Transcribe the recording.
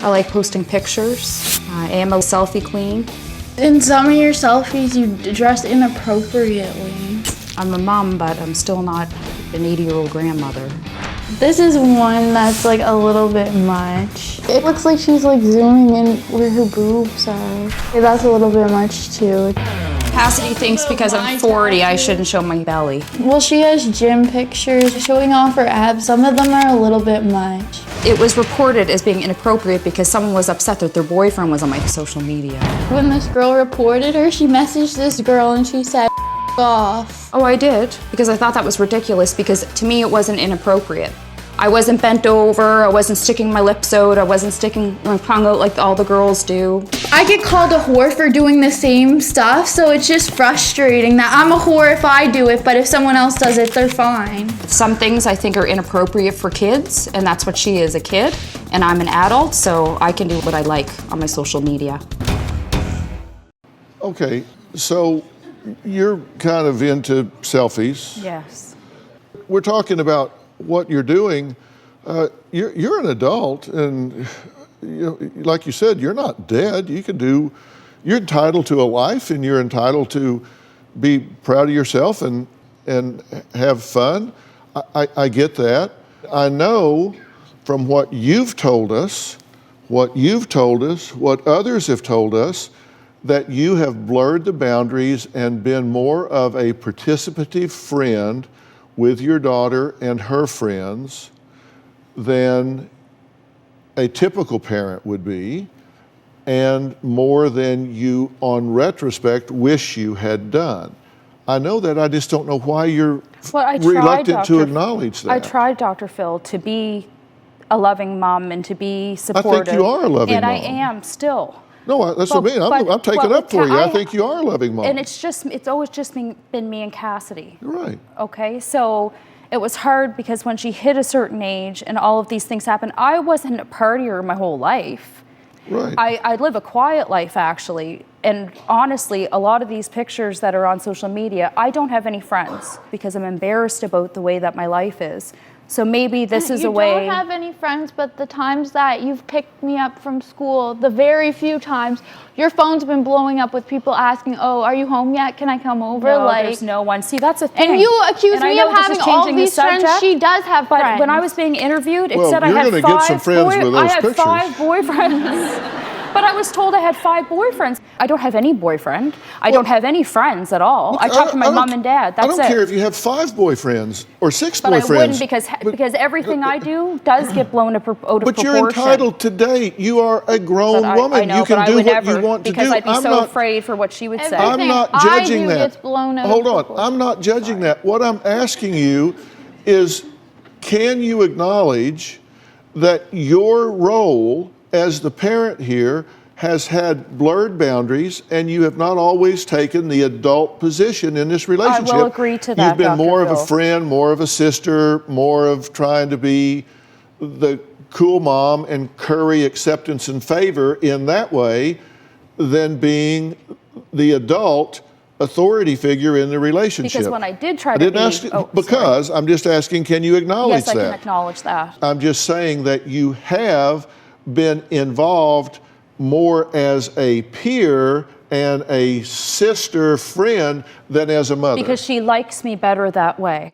I like posting pictures. I am a selfie queen. In some of your selfies, you dress inappropriately. I'm a mom, but I'm still not an 80-year-old grandmother. This is one that's like a little bit much. It looks like she's like zooming in where her boobs are. That's a little bit much too. Cassidy thinks because I'm 40, I shouldn't show my belly. Well, she has gym pictures showing off her abs. Some of them are a little bit much. It was reported as being inappropriate because someone was upset that their boyfriend was on my social media. When this girl reported her, she messaged this girl and she said, off. Oh, I did, because I thought that was ridiculous, because to me it wasn't inappropriate. I wasn't bent over, I wasn't sticking my lips out, I wasn't sticking my tongue out like all the girls do. I get called a whore for doing the same stuff, so it's just frustrating that I'm a whore if I do it, but if someone else does it, they're fine. Some things I think are inappropriate for kids, and that's what she is, a kid, and I'm an adult, so I can do what I like on my social media. Okay, so you're kind of into selfies. Yes. We're talking about what you're doing. You're an adult, and like you said, you're not dead. You're entitled to a life, and you're entitled to be proud of yourself and have fun. I get that. I know from what you've told us, what others have told us, that you have blurred the boundaries and been more of a participative friend with your daughter and her friends than a typical parent would be, and more than you, on retrospect, wish you had done. I know that, I just don't know why you're reluctant to acknowledge that. I tried, Dr. Phil, to be a loving mom and to be supportive. I think you are a loving mom. And I am still. No, that's what I mean. I'm taking up for you. I think you are a loving mom. And it's always just been me and Cassidy. Right. Okay, so it was hard because when she hit a certain age and all of these things happened, I wasn't a partier my whole life. Right. I live a quiet life, actually. And honestly, a lot of these pictures that are on social media, I don't have any friends because I'm embarrassed about the way that my life is. So maybe this is a way. You don't have any friends, but the times that you've picked me up from school, the very few times, your phone's been blowing up with people asking, oh, are you home yet? Can I come over? No, there's no one. See, that's a thing. And you accuse me of having all these friends. She does have friends. But when I was being interviewed, it well, said I had you're going to get some friends with those pictures. I had 5 boyfriends. But I was told I had 5 boyfriends. I don't have any boyfriend. I don't have any friends at all. I talk to my mom and dad. That's it. I don't care if you have 5 boyfriends or 6 boyfriends. But I wouldn't because everything I do does get blown out of proportion. But you're entitled to date. You are a grown woman. I know, you can do what you want to do. Because I'd be so afraid for what she would say. I'm not judging that. Gets blown out Hold of on. proportion. I'm not judging that. What I'm asking you is, can you acknowledge that your role as the parent here has had blurred boundaries, and you have not always taken the adult position in this relationship? I will agree to that, You've been Dr. more of Phil. a friend, more of a sister, more of trying to be the cool mom and curry acceptance and favor in that way than being the adult authority figure in the relationship. Because when I did try to be... I'm just asking, can you acknowledge that? Yes, I can acknowledge that. I'm just saying that you have been involved more as a peer and a sister friend than as a mother. Because she likes me better that way.